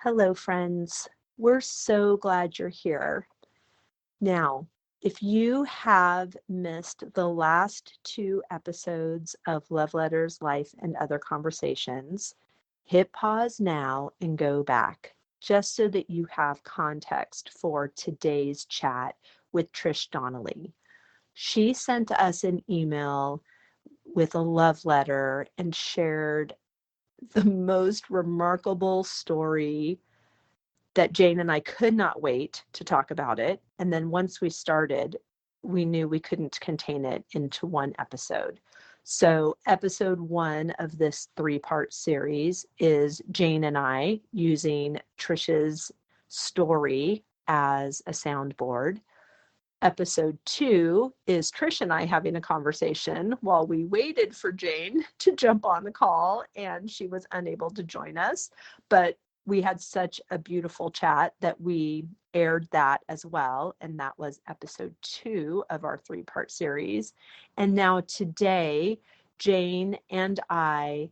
Hello, friends. We're so glad you're here. Now, if you have missed the last two episodes of Love Letters, Life, and Other Conversations, hit pause now and go back, just so that you have context for today's chat with Trish Donnelly. She sent us an email with a love letter and shared the most remarkable story that Jane and I could not wait to talk about it. And then once we started, we knew we couldn't contain it into one episode. So, episode one of this three-part series is Jane and I using Trish's story as a soundboard. Episode two is Trish and I having a conversation while we waited for Jane to jump on the call, and she was unable to join us. But we had such a beautiful chat that we aired that as well. And that was episode two of our three-part series. And now today, Jane and I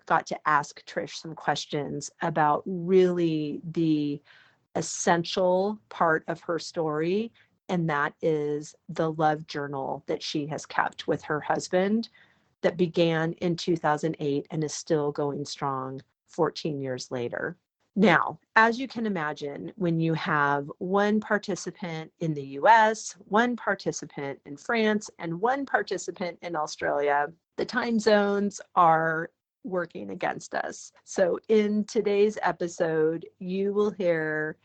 got to ask Trish some questions about really the essential part of her story, and that is the love journal that she has kept with her husband that began in 2008 and is still going strong 14 years later. Now, as you can imagine, when you have one participant in the US, one participant in France, and one participant in Australia, the time zones are working against us. So in today's episode, you will hear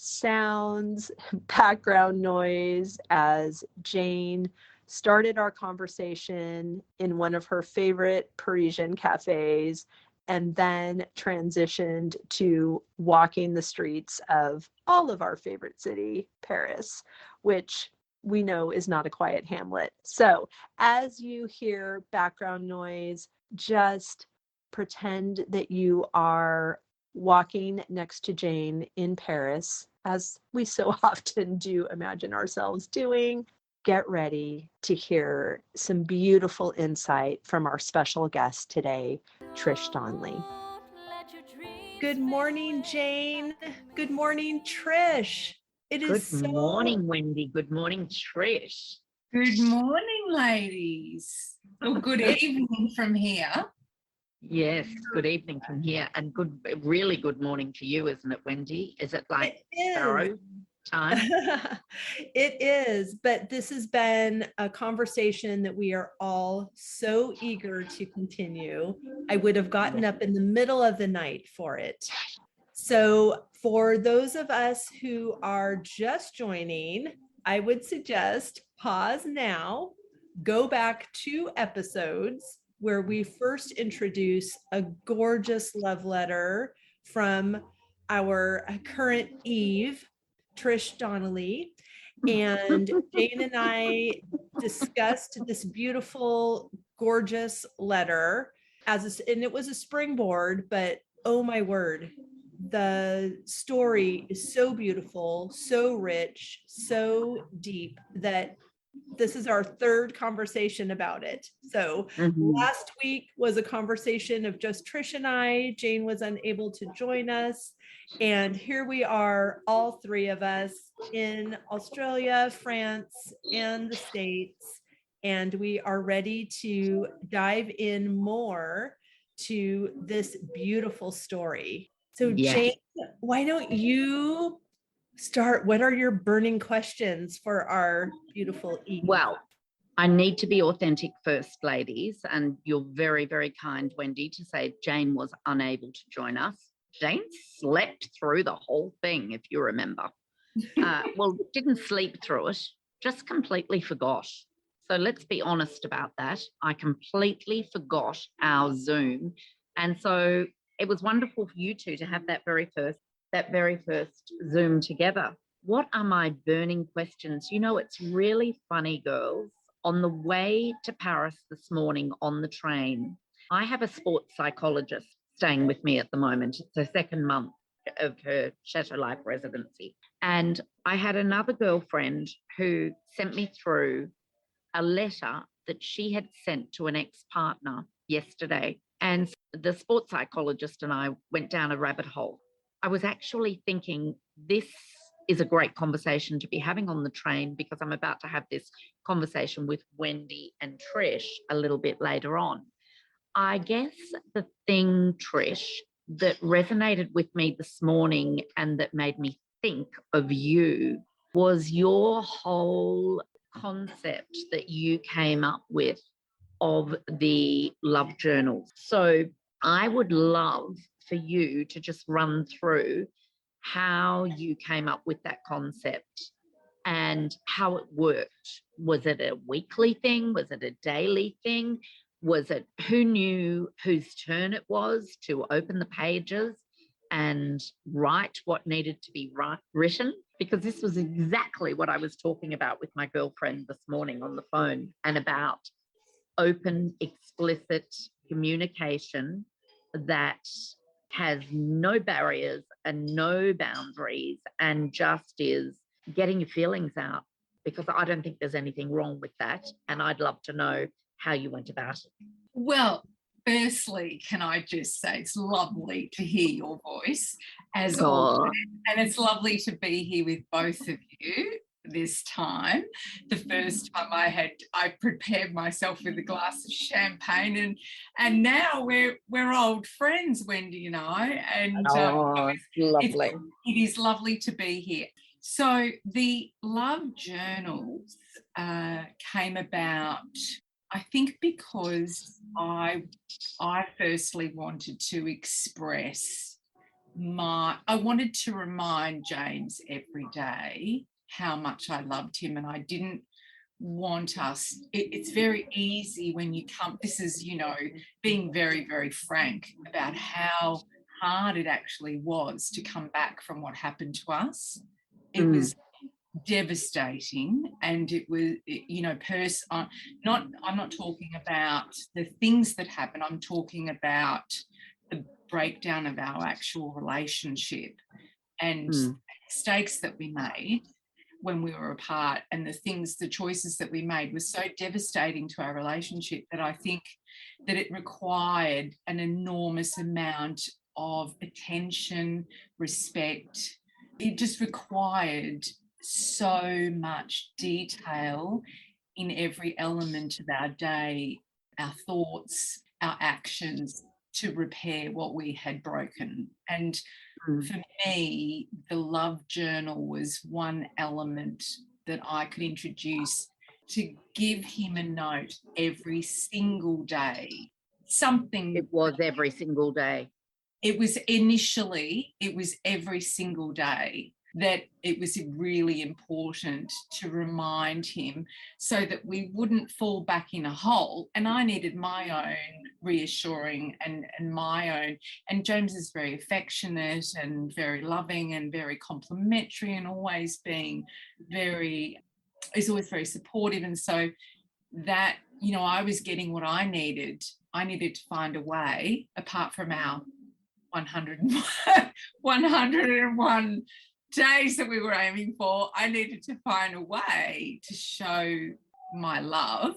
sounds, background noise as Jane started our conversation in one of her favorite Parisian cafes and then transitioned to walking the streets of all of our favorite city, Paris, which we know is not a quiet hamlet. So as you hear background noise, just pretend that you are walking next to Jane in Paris, as we so often do imagine ourselves doing. Get ready to hear some beautiful insight from our special guest today, Trish Donnelly. Good morning, Jane. Good morning, Trish. It is Good morning, Wendy. Good morning, Trish. Good morning, ladies. Or good evening from here. Yes, good evening from here, and really good morning to you, isn't it, Wendy? Is it like Barrow time? It is, but this has been a conversation that we are all so eager to continue. I would have gotten up in the middle of the night for it. So for those of us who are just joining, I would suggest pause now, go back 2 episodes where we first introduce a gorgeous love letter from our current Eve, Trish Donnelly. And Jane and I discussed this beautiful, gorgeous letter and it was a springboard, but oh my word, the story is so beautiful, so rich, so deep that this is our third conversation about it. So last week was a conversation of just Trish and I. Jane was unable to join us. And here we are, all three of us in Australia, France, and the States. And we are ready to dive in more to this beautiful story. So Jane, why don't you start? What are your burning questions for our beautiful Eve? Well, I need to be authentic first, ladies, and you're very, very kind, Wendy, to say Jane was unable to join us. Jane slept through the whole thing, if you remember. Well, didn't sleep through it, just completely forgot. So let's be honest about that. I completely forgot our Zoom. And so it was wonderful for you two to have that very first Zoom together. What are my burning questions? You know, it's really funny, girls. On the way to Paris this morning on the train, I have a sports psychologist staying with me at the moment. It's the second month of her Chateau Life residency. And I had another girlfriend who sent me through a letter that she had sent to an ex-partner yesterday. And the sports psychologist and I went down a rabbit hole. I was actually thinking this is a great conversation to be having on the train, because I'm about to have this conversation with Wendy and Trish a little bit later on. I guess the thing, Trish, that resonated with me this morning and that made me think of you was your whole concept that you came up with of the love journals. So I would love for you to just run through how you came up with that concept and how it worked. Was it a weekly thing? Was it a daily thing? Was it, who knew whose turn it was to open the pages and write what needed to be written? Because this was exactly what I was talking about with my girlfriend this morning on the phone, and about open, explicit communication that has no barriers and no boundaries and just is getting your feelings out, because I don't think there's anything wrong with that. And I'd love to know how you went about it. Well, firstly, can I just say it's lovely to hear your voice as always, and it's lovely to be here with both of you this time. The first time I prepared myself with a glass of champagne, and now we're old friends, Wendy and I, and lovely. It is lovely to be here. So the love journals came about, I think, because I firstly wanted to express I wanted to remind James every day how much I loved him, and I didn't want us, it's very easy when you come, this is, being very, very frank about how hard it actually was to come back from what happened to us. It was devastating, and it was, I'm not talking about the things that happened, I'm talking about the breakdown of our actual relationship and mistakes that we made when we were apart, and the choices that we made was so devastating to our relationship that I think that it required an enormous amount of attention, respect. It just required so much detail in every element of our day, our thoughts, our actions, to repair what we had broken. And for me, the love journal was one element that I could introduce to give him a note every single day. Something. It was every single day. It was every single day, that it was really important to remind him so that we wouldn't fall back in a hole. And I needed my own reassuring and my own. And James is very affectionate and very loving and very complimentary, and always is always very supportive. And so that, I was getting what I needed. I needed to find a way, apart from our 101 days that we were aiming for, I needed to find a way to show my love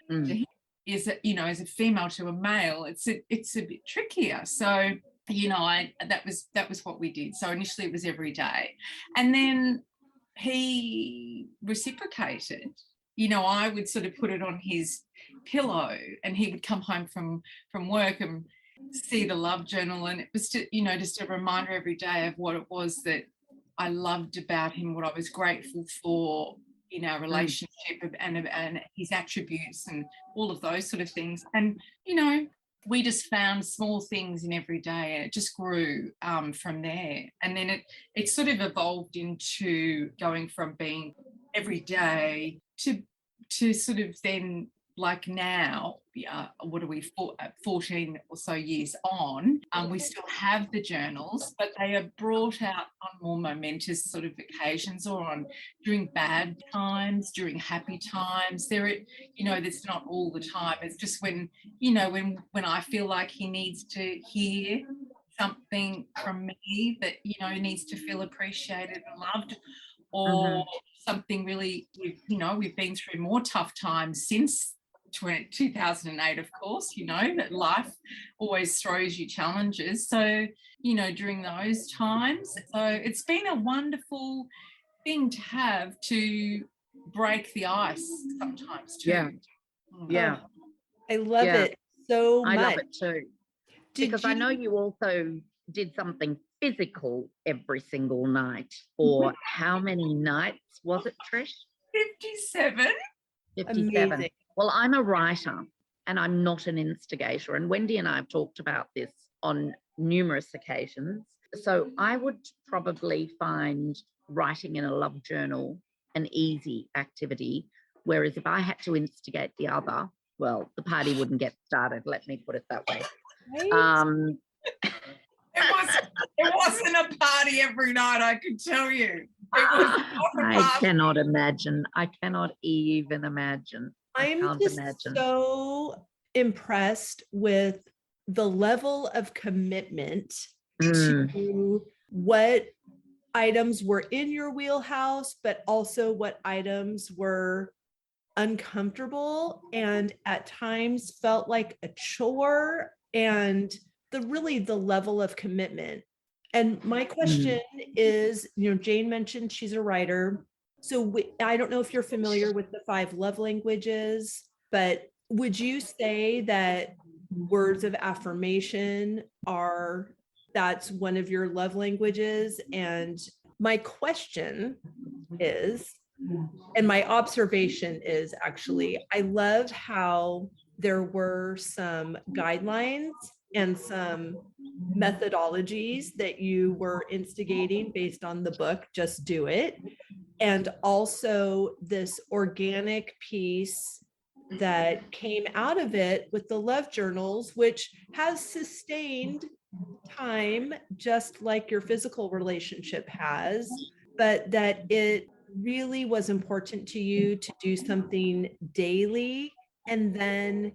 to him. Is that, as a female to a male, it's a bit trickier. So, that was what we did. So initially it was every day, and then he reciprocated. I would sort of put it on his pillow, and he would come home from work and see the love journal, and it was just a reminder every day of what it was that I loved about him, what I was grateful for in our relationship, and his attributes and all of those sort of things. And we just found small things in every day, and it just grew from there. And then it sort of evolved into going from being every day to sort of then, like now, what are we, 14 or so years on, we still have the journals, but they are brought out on more momentous sort of occasions, or during bad times, during happy times. That's not all the time. It's just when I feel like he needs to hear something from me that, needs to feel appreciated and loved, or something really, we've been through more tough times since 2008, of course, that life always throws you challenges. So, during those times. So it's been a wonderful thing to have to break the ice sometimes too. Yeah. Yeah. I love it so much. I love it too. Because I know you also did something physical every single night. For how many nights was it, Trish? 57. 57. Amazing. Well, I'm a writer and I'm not an instigator. And Wendy and I have talked about this on numerous occasions. So I would probably find writing in a love journal an easy activity. Whereas if I had to instigate the other, well, the party wouldn't get started. Let me put it that way. Right? It wasn't a party every night, I can tell you. I cannot imagine. I cannot even imagine. I'm just so impressed with the level of commitment to what items were in your wheelhouse, but also what items were uncomfortable and at times felt like a chore, and the level of commitment. And my question is, Jane mentioned she's a writer. So I don't know if you're familiar with the 5 love languages, but would you say that words of affirmation that's one of your love languages? And my question is, and my observation is, actually, I love how there were some guidelines and some methodologies that you were instigating based on the book, Just Do It. And also this organic piece that came out of it with the love journals, which has sustained time, just like your physical relationship has, but that it really was important to you to do something daily. And then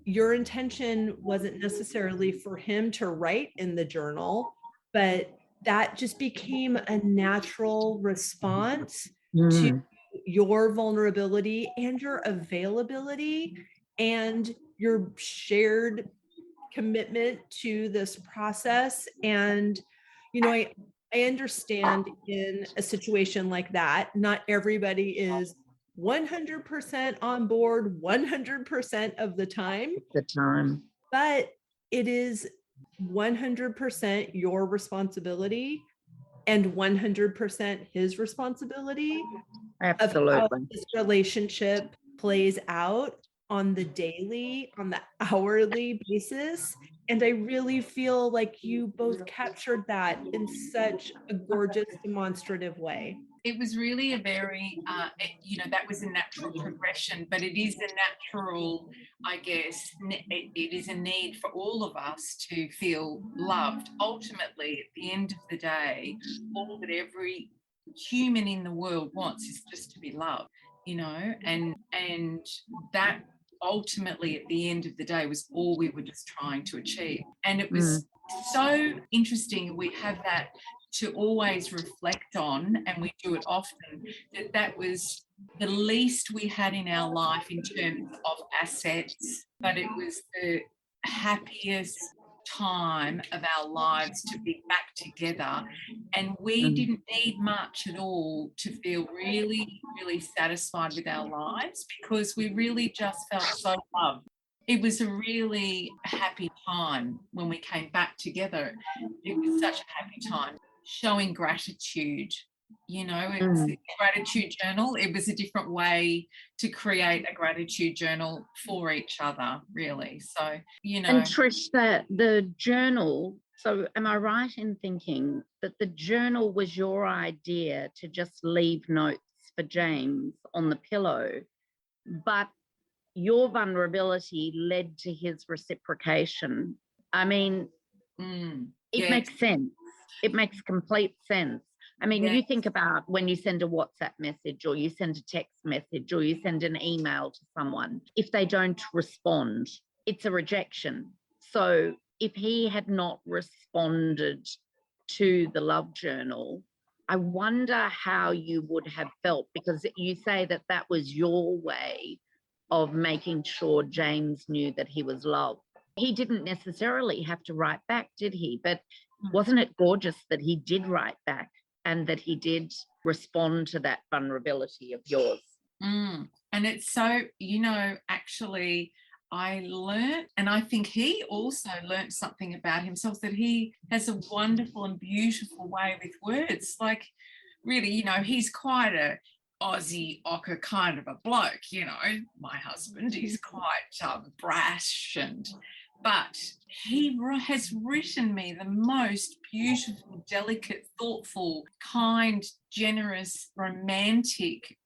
your intention wasn't necessarily for him to write in the journal, but that just became a natural response to your vulnerability and your availability and your shared commitment to this process. And I understand in a situation like that, not everybody is 100% on board 100% of the time, but it is 100% your responsibility and 100% his responsibility. Absolutely. Of how this relationship plays out on the daily, on the hourly basis. And I really feel like you both captured that in such a gorgeous, demonstrative way. It was really a very, that was a natural progression, but it is a natural, I guess, it is a need for all of us to feel loved. Ultimately, at the end of the day, all that every human in the world wants is just to be loved, and that ultimately at the end of the day was all we were just trying to achieve. And it was so interesting. We have that to always reflect on, and we do it often, that was the least we had in our life in terms of assets, but it was the happiest time of our lives to be back together. And we didn't need much at all to feel really, really satisfied with our lives, because we really just felt so loved. It was a really happy time when we came back together. It was such a happy time. Showing gratitude, it's a gratitude journal. It was a different way to create a gratitude journal for each other, really. So, And Trish, the journal, so am I right in thinking that the journal was your idea to just leave notes for James on the pillow, but your vulnerability led to his reciprocation? I mean, it makes sense. It makes complete sense. I mean, you think about when you send a WhatsApp message or you send a text message or you send an email to someone, if they don't respond, it's a rejection. So if he had not responded to the love journal, I wonder how you would have felt, because you say that that was your way of making sure James knew that he was loved. He didn't necessarily have to write back, did he? But wasn't it gorgeous that he did write back and that he did respond to that vulnerability of yours? And it's so, actually, I learned, and I think he also learned something about himself, that he has a wonderful and beautiful way with words. Like, really, he's quite a Aussie ochre kind of a bloke, my husband. He's quite brash, but he has written me the most beautiful, delicate, thoughtful, kind, generous, romantic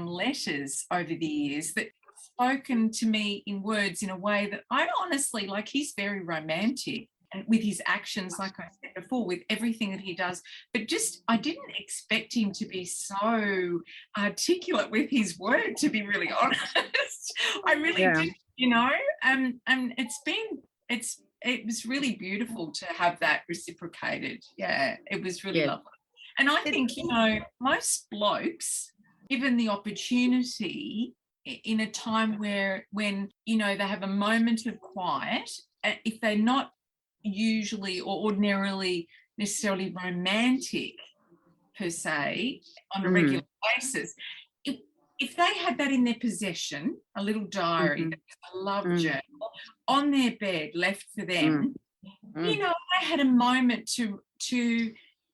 letters over the years that spoken to me in words in a way that I honestly, like, he's very romantic, and with his actions, like I said before, with everything that he does, but just I didn't expect him to be so articulate with his word, to be really honest. I really did, and it was really beautiful to have that reciprocated. Yeah, it was really lovely. And I think, most blokes, given the opportunity in a time when they have a moment of quiet, if they're not usually or ordinarily necessarily romantic per se on a regular basis, if they had that in their possession, a little diary, a love journal on their bed left for them, they had a moment to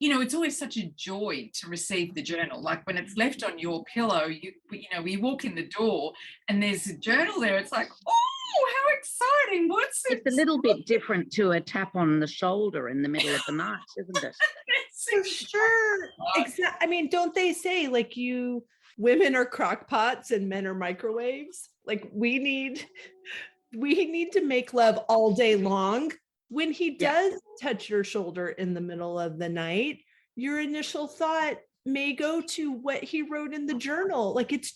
it's always such a joy to receive the journal. Like when it's left on your pillow, we walk in the door and there's a journal there. It's like, oh, how exciting. What's it? It's a little bit different to a tap on the shoulder in the middle of the night, isn't it? For sure. Exactly. I mean, don't they say, like, women are crock pots and men are microwaves? Like, we need to make love all day long. When he does touch your shoulder in the middle of the night, your initial thought may go to what he wrote in the journal. Like, it's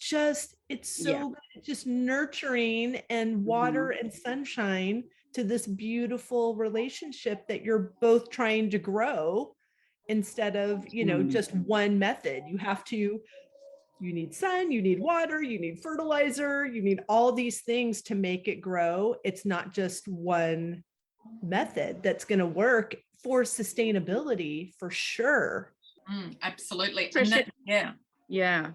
so good, just nurturing and water and sunshine to this beautiful relationship that you're both trying to grow, instead of, just one method. You need sun, you need water, you need fertilizer, you need all these things to make it grow. It's not just one method that's going to work for sustainability, for sure. Absolutely. Trish, yeah.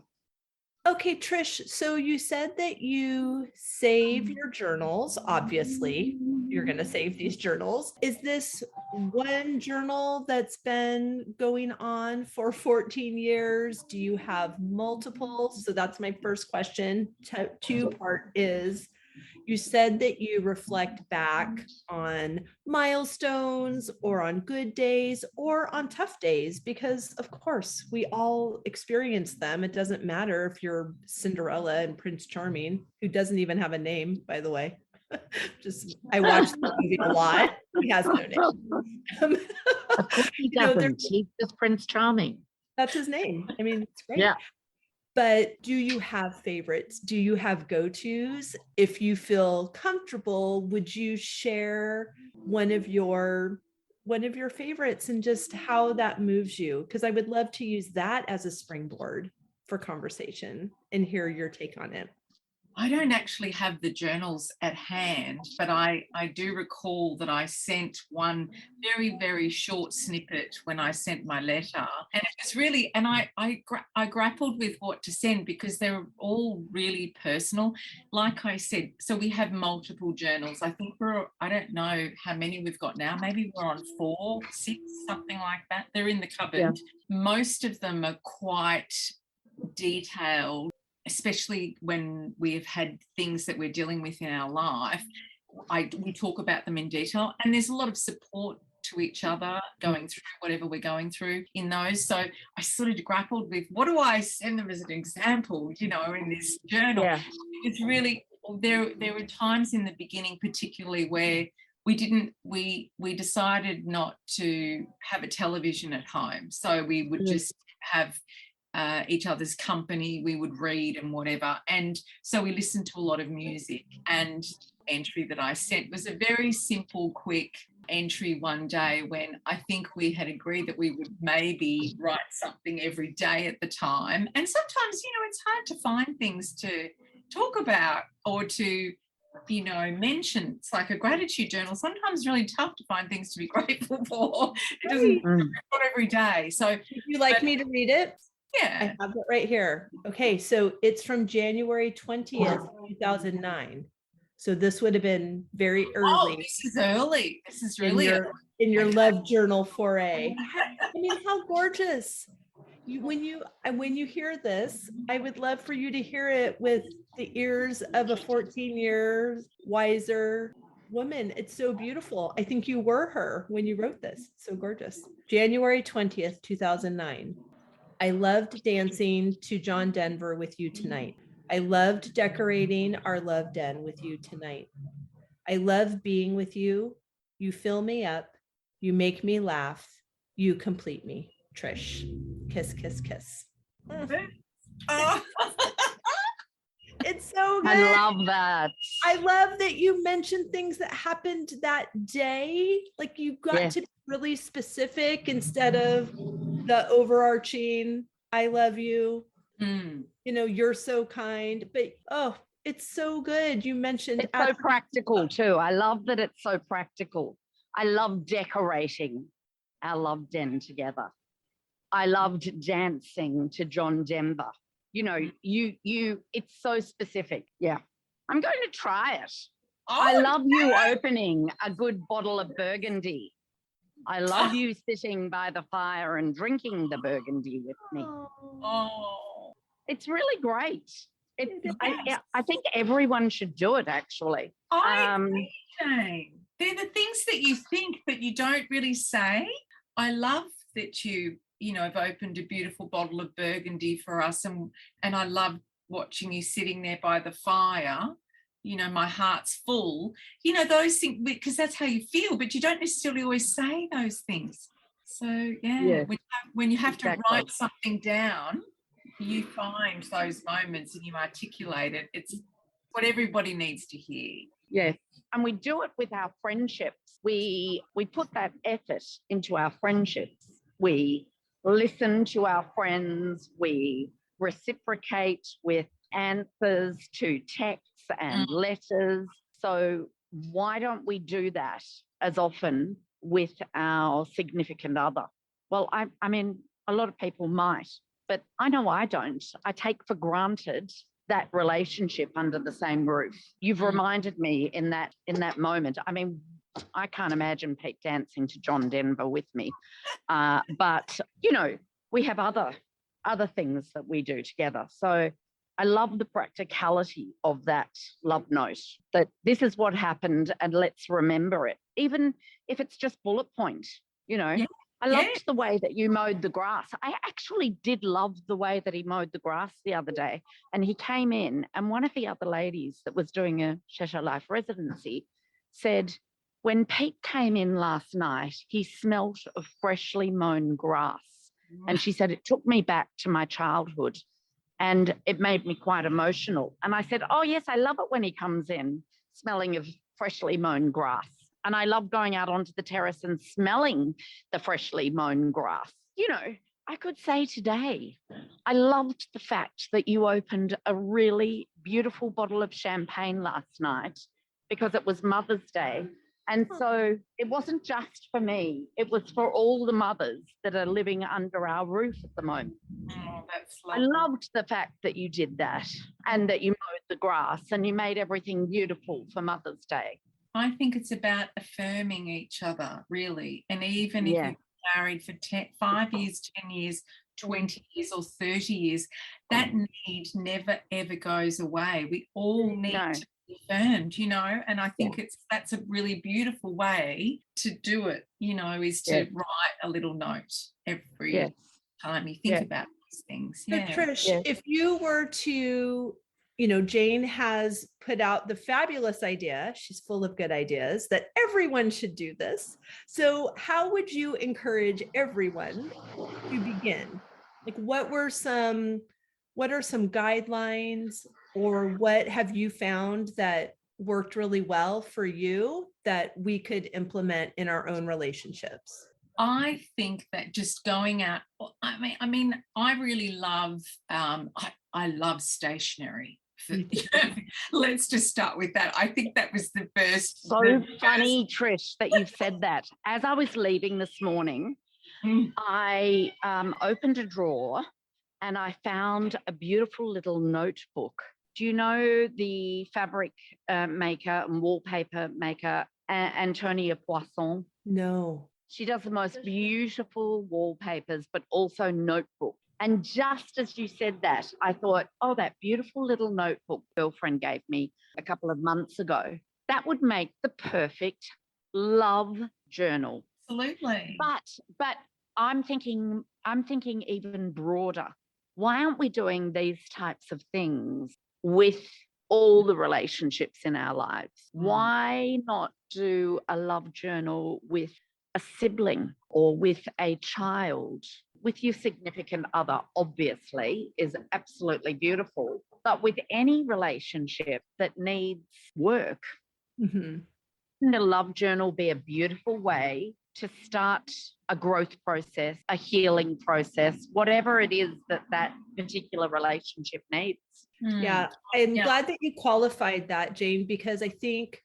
Okay, Trish, so you said that you save your journals. Obviously, you're going to save these journals. Is this one journal that's been going on for 14 years? Do you have multiple? So that's my first question. Two-part is, you said that you reflect back on milestones or on good days or on tough days, because of course we all experience them. It doesn't matter if you're Cinderella and Prince Charming, who doesn't even have a name, by the way. I watched the movie a lot. He has no name. Of course he doesn't. He's just Prince Charming. That's his name. I mean, it's great. Yeah. But do you have favorites? Do you have go-tos? If you feel comfortable, would you share one of your favorites and just how that moves you? Because I would love to use that as a springboard for conversation and hear your take on it. I don't actually have the journals at hand, but I do recall that I sent one very, very short snippet when I sent my letter. And it was really, and I grappled with what to send because they were all really personal. Like I said, so we have multiple journals. I think I don't know how many we've got now. Maybe we're on 4, 6, something like that. They're in the cupboard. Yeah. Most of them are quite detailed, especially when we've had things that we're dealing with in our life. We talk about them in detail, and there's a lot of support to each other going through whatever we're going through in those. So I sort of grappled with, what do I send them as an example, in this journal? Yeah. It's really, there were times in the beginning particularly where we decided not to have a television at home. So we would just have each other's company, we would read and whatever. And so we listened to a lot of music, and entry that I sent was a very simple, quick entry one day when I think we had agreed that we would maybe write something every day at the time. And sometimes, it's hard to find things to talk about or to, you know, mention. It's like a gratitude journal. Sometimes really tough to find things to be grateful for. It doesn't not every day. So would you like me to read it? yeah. I have it right here. Okay, so it's from January 20th, 2009. So this would have been very early. Oh, this is early. This is in really your love journal foray. I mean, how gorgeous. When you hear this, I would love for you to hear it with the ears of a 14-year wiser woman. It's so beautiful. I think you were her when you wrote this. So gorgeous. January 20th, 2009. I loved dancing to John Denver with you tonight. I loved decorating our love den with you tonight. I love being with you. You fill me up. You make me laugh. You complete me. Trish. Kiss, kiss, kiss. Oh. It's so good. I love that. I love that you mentioned things that happened that day. Like you got to be really specific instead of the overarching, I love you. You know, you're so kind. But it's so good. You mentioned it's so practical too. I love that it's so practical. I love decorating our love den together. I loved dancing to John Denver. You know, it's so specific. Yeah. I'm going to try it. Oh, I love you opening a good bottle of Burgundy. I love you sitting by the fire and drinking the Burgundy with me. Oh. It's really great. I think everyone should do it, actually. I agree, Jane. They're the things that you think but you don't really say. I love that you know, have opened a beautiful bottle of Burgundy for us, and I love watching you sitting there by the fire. You know, my heart's full. You know, those things, because that's how you feel, but you don't necessarily always say those things. So, when you have to write something down, you find those moments and you articulate it. It's what everybody needs to hear. Yes. And we do it with our friendships. We put that effort into our friendships. We listen to our friends. We reciprocate with answers to texts and letters. So why don't we do that as often with our significant other? Well, I mean, a lot of people might, but I know I don't. I take for granted that relationship under the same roof. You've reminded me in that moment. I mean, I can't imagine Pete dancing to John Denver with me. But, you know, we have other things that we do together. So I love the practicality of that love note, that this is what happened and let's remember it, even if it's just bullet point, you know. Yeah. I loved the way that you mowed the grass. I actually did love the way that he mowed the grass the other day. And he came in, and one of the other ladies that was doing a Cheshire Life residency said, when Pete came in last night, he smelt of freshly mown grass. And she said, it took me back to my childhood and it made me quite emotional. And I said, oh, yes, I love it when he comes in smelling of freshly mown grass. And I love going out onto the terrace and smelling the freshly mown grass. You know, I could say today, I loved the fact that you opened a really beautiful bottle of champagne last night because it was Mother's Day. And so it wasn't just for me, it was for all the mothers that are living under our roof at the moment. Oh, that's lovely. I loved the fact that you did that and that you mowed the grass and you made everything beautiful for Mother's Day. I think it's about affirming each other, really. And even if you're married for 5 years, 10 years, 20 years or 30 years, that need never, ever goes away. We all need to be affirmed, you know, and I think that's a really beautiful way to do it, you know, is to write a little note every time you think about these things. So Trish, if you were to, you know, Jane has put out the fabulous idea, she's full of good ideas, that everyone should do this. So how would you encourage everyone to begin? Like what are some guidelines, or what have you found that worked really well for you that we could implement in our own relationships? I think that just going out, I mean, I really love, I love stationery. Let's just start with that. I think that was the first. So funny, Trish, that you've said that. As I was leaving this morning, I opened a drawer and I found a beautiful little notebook. Do you know the fabric maker and wallpaper maker, Antonia Poisson? No. She does the most beautiful wallpapers, but also notebooks. And just as you said that, I thought, oh, that beautiful little notebook girlfriend gave me a couple of months ago, that would make the perfect love journal. Absolutely. But I'm thinking even broader. Why aren't we doing these types of things with all the relationships in our lives? Why not do a love journal with a sibling or with a child? With your significant other, obviously, is absolutely beautiful. But with any relationship that needs work, Mm-hmm. the love journal be a beautiful way to start a growth process, a healing process, whatever it is that particular relationship needs. Yeah, I'm glad that you qualified that, Jane, because I think,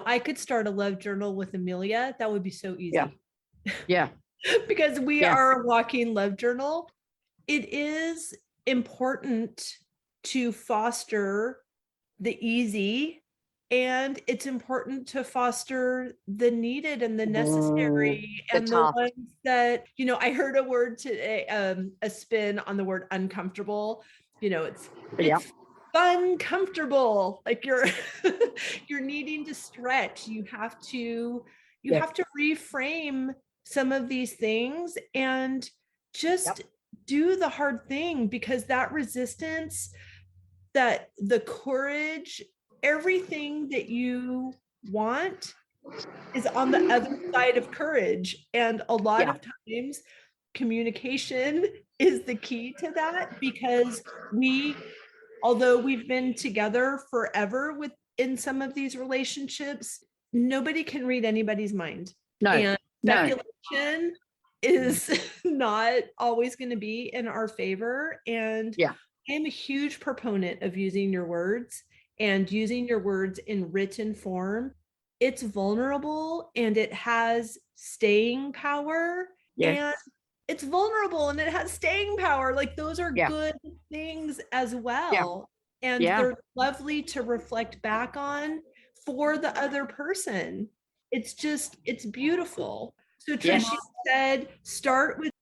I could start a love journal with Amelia. That would be so easy. Yeah. Because we are a walking love journal. It is important to foster the easy, and it's important to foster the needed and the necessary and the ones that, I heard a word today, a spin on the word uncomfortable. It's fun, comfortable, like you're you're needing to stretch. You have to reframe some of these things and just do the hard thing, because that resistance, that the courage, everything that you want is on the other side of courage. And a lot of times communication is the key to that, because although we've been together forever in some of these relationships, nobody can read anybody's mind. And speculation is not always going to be in our favor. And I'm a huge proponent of using your words, and using your words in written form. It's vulnerable and it has staying power. And it's vulnerable and it has staying power. Like, those are good things as well. And they're lovely to reflect back on for the other person. It's beautiful. So Trish, you said start with,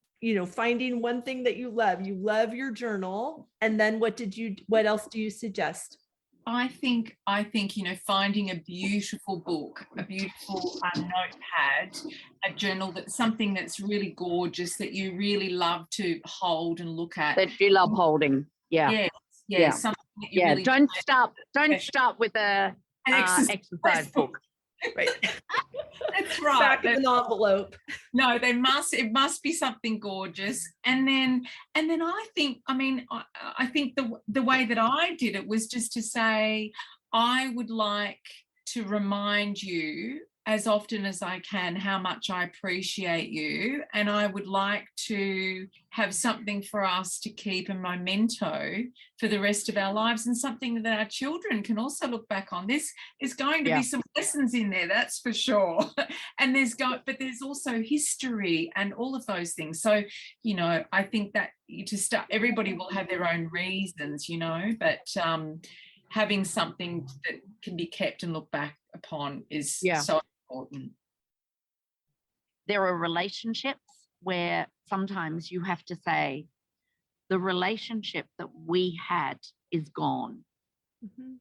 finding one thing that you love. You love your journal. And then what else do you suggest? I think, finding a beautiful book, a beautiful notepad, a journal, something that's really gorgeous, that you really love to hold and look at. That you love holding. Something that you really don't start with an exercise book. Right. That's right. Back in an envelope. No, it must be something gorgeous. And then I think the way that I did it was just to say, I would like to remind you as often as I can how much I appreciate you, and I would like to have something for us to keep a memento for the rest of our lives, and something that our children can also look back on. This is going to be some lessons in there, that's for sure. And but there's also history and all of those things. So, I think that to start, everybody will have their own reasons, but having something that can be kept and looked back upon is so important. There are relationships where sometimes you have to say, the relationship that we had is gone. Mm-hmm.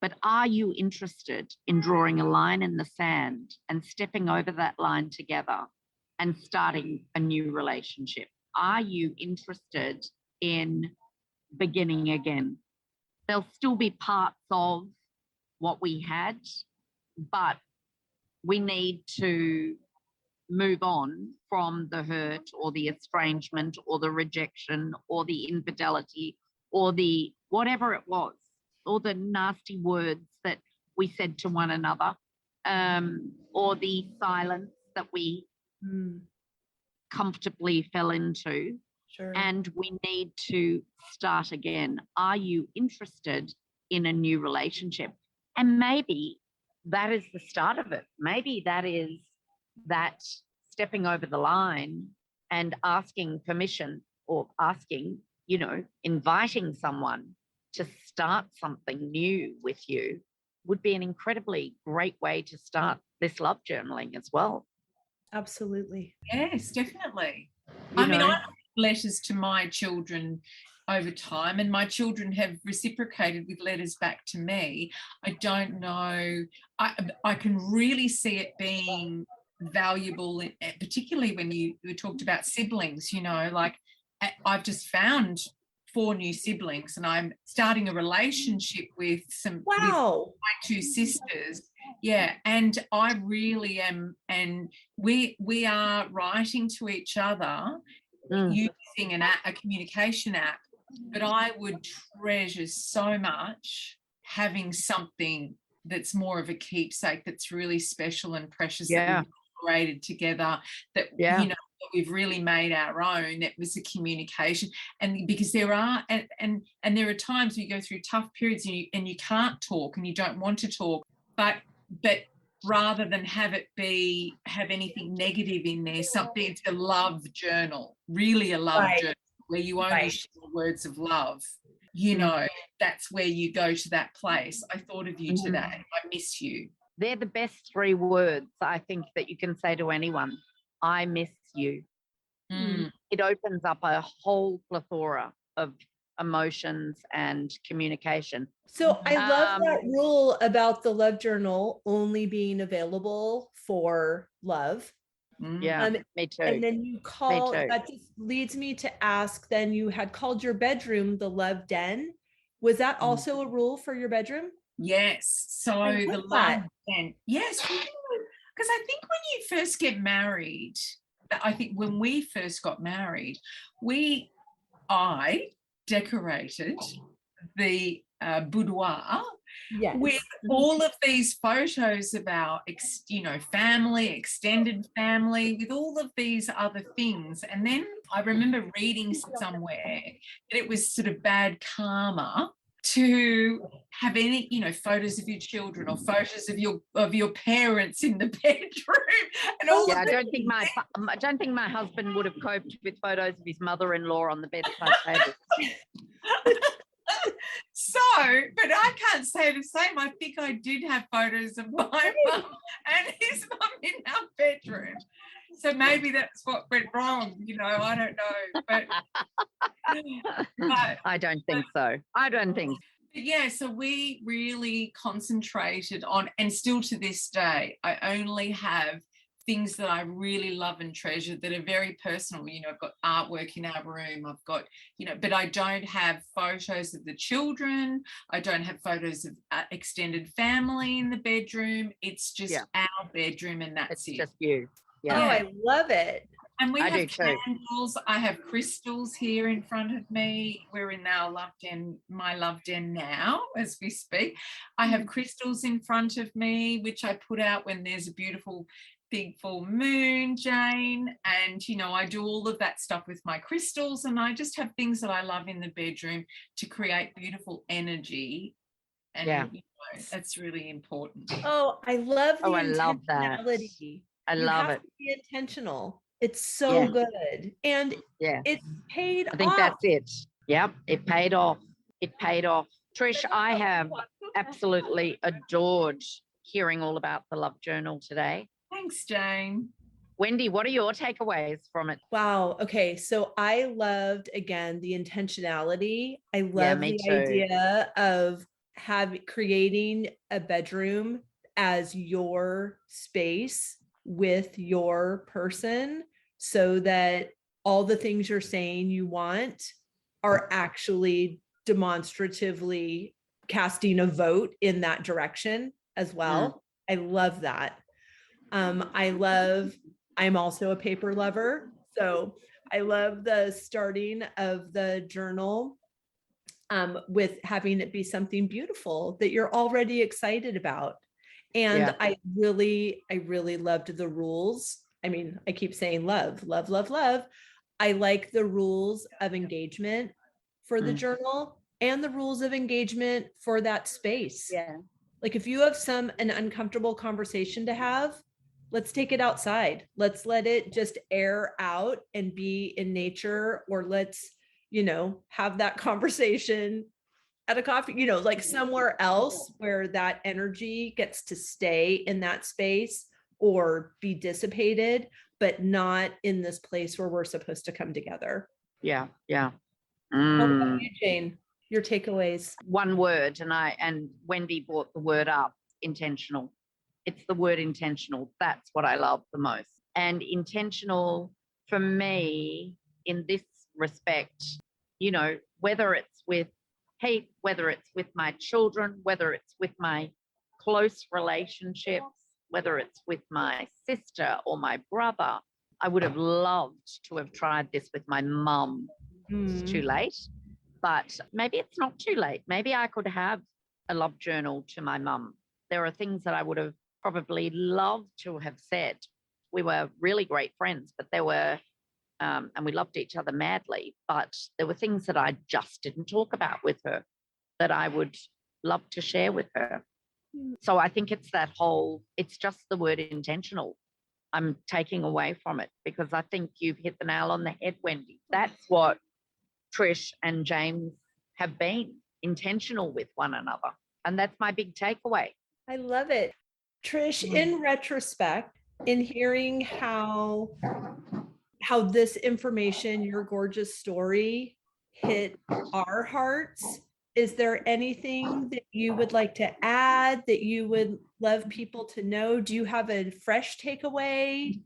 But are you interested in drawing a line in the sand and stepping over that line together and starting a new relationship? Are you interested in beginning again? There'll still be parts of what we had, but we need to move on from the hurt or the estrangement or the rejection or the infidelity or the whatever it was, or the nasty words that we said to one another, or the silence that we comfortably fell into. Sure. And we need to start again. Are you interested in a new relationship? And maybe that is the start of it. Maybe that is that stepping over the line and asking permission, or asking, inviting someone to start something new with you would be an incredibly great way to start this love journaling as well. Absolutely. Yes, definitely. I write letters to my children over time, and my children have reciprocated with letters back to me. I don't know. I can really see it being valuable, particularly when you talked about siblings, like I've just found 4 new siblings, and I'm starting a relationship with with my 2 sisters. Yeah, and I really am, and we are writing to each other using a communication app, but I would treasure so much having something that's more of a keepsake, that's really special and precious, that we've created together, that we've really made our own. That was a communication. And because there are and there are times you go through tough periods and you can't talk and you don't want to talk, but rather than have anything negative in there, something, it's a love journal, really a love journal, where you only share words of love. That's where you go to that place. I thought of you today. I miss you. They're the best 3 words, I think, that you can say to anyone. I miss you. It opens up a whole plethora of emotions and communication. So I love that rule about the love journal only being available for love. Yeah, me too. And then that just leads me to ask, then you had called your bedroom the love den. Was that also a rule for your bedroom? Yes. So the love den. Yes, because I think when you first get married, I think when we first got married, I decorated the boudoir with all of these photos of our family, extended family, with all of these other things. And then I remember reading somewhere that it was sort of bad karma to have any photos of your children or photos of your parents in the bedroom. And all I don't think my husband would have coped with photos of his mother-in-law on the bedside table. So, but I can't say the same. I think I did have photos of my mum and his mum in our bedroom. So maybe that's what went wrong. I don't know. But I don't think so. But yeah, so we really concentrated on, and still to this day, I only have things that I really love and treasure that are very personal. I've got artwork in our room. I've got, but I don't have photos of the children. I don't have photos of extended family in the bedroom. It's just our bedroom, and that's it. It's just you. Yeah. Oh, I love it. And we have candles. I have crystals here in front of me. We're in our love den, my love den now as we speak. I have crystals in front of me, which I put out when there's a beautiful big full moon, Jane. And, I do all of that stuff with my crystals, and I just have things that I love in the bedroom to create beautiful energy. And, that's really important. Oh, I love the intentionality. I love that. I love it. To be intentional. It's so good. And it's paid off. I think that's it. Yep, it paid off. Trish, I have absolutely adored hearing all about the love journal today. Thanks, Jane. Wendy, what are your takeaways from it? Wow. Okay. So I loved, again, the intentionality. I love the idea of creating a bedroom as your space with your person, so that all the things you're saying you want are actually demonstratively casting a vote in that direction as well. I love that. I'm also a paper lover. So I love the starting of the journal with having it be something beautiful that you're already excited about. And I really loved the rules. I mean, I keep saying love. I like the rules of engagement for the journal and the rules of engagement for that space. Yeah. Like if you have an uncomfortable conversation to have, let's take it outside. Let's let it just air out and be in nature, or let's, have that conversation at a coffee, like somewhere else where that energy gets to stay in that space or be dissipated, but not in this place where we're supposed to come together. Yeah. Yeah. How about you, Jane? Your takeaways? One word, and Wendy brought the word up, intentional. It's the word intentional. That's what I love the most. And intentional for me in this respect, whether it's with Pete, whether it's with my children, whether it's with my close relationships, whether it's with my sister or my brother. I would have loved to have tried this with my mum. It's too late, but maybe it's not too late. Maybe I could have a love journal to my mum. There are things that I would have probably loved to have said. We were really great friends, but there were, and we loved each other madly, but there were things that I just didn't talk about with her that I would love to share with her. So I think it's just the word intentional I'm taking away from it, because I think you've hit the nail on the head, Wendy. That's what Trish and James have been, intentional with one another. And that's my big takeaway. I love it. Trish, in retrospect, in hearing how this information, your gorgeous story, hit our hearts, is there anything that you would like to add, that you would love people to know? Do you have a fresh takeaway?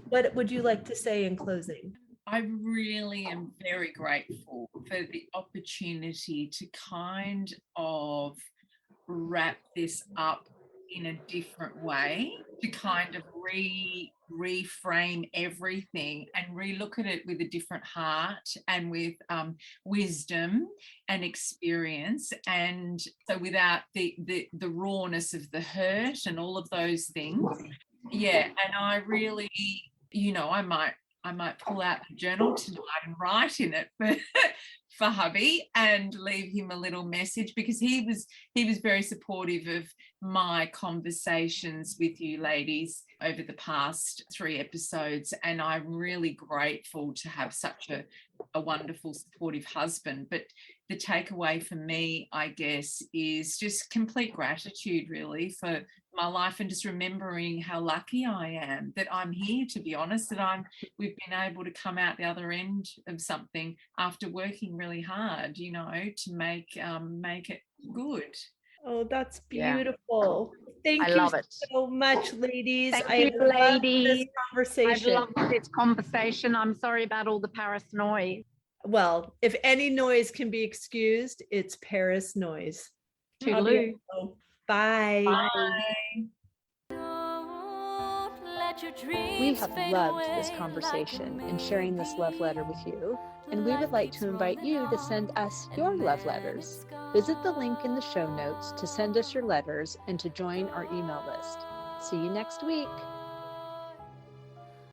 What would you like to say in closing? I really am very grateful for the opportunity to kind of wrap this up in a different way, to kind of reframe everything and relook at it with a different heart and with wisdom and experience, and so without the rawness of the hurt and all of those things. Yeah, and I really, I might pull out the journal tonight and write in it for hubby and leave him a little message, because he was very supportive of my conversations with you ladies over the past 3 episodes, and I'm really grateful to have such a wonderful, supportive husband. But the takeaway for me, I guess, is just complete gratitude really for my life, and just remembering how lucky I am that I'm here, to be honest, that we've been able to come out the other end of something after working really hard, to make it good. Oh, that's beautiful. Yeah. Thank I you love it so much, ladies. Thank you, ladies. This conversation. I've loved this conversation. I'm sorry about all the Paris noise. Well, if any noise can be excused, it's Paris noise. Toodaloo. Bye. Bye. We have loved this conversation and sharing this love letter with you, and we would like to invite you to send us your love letters. Visit the link in the show notes to send us your letters and to join our email list. See you next week.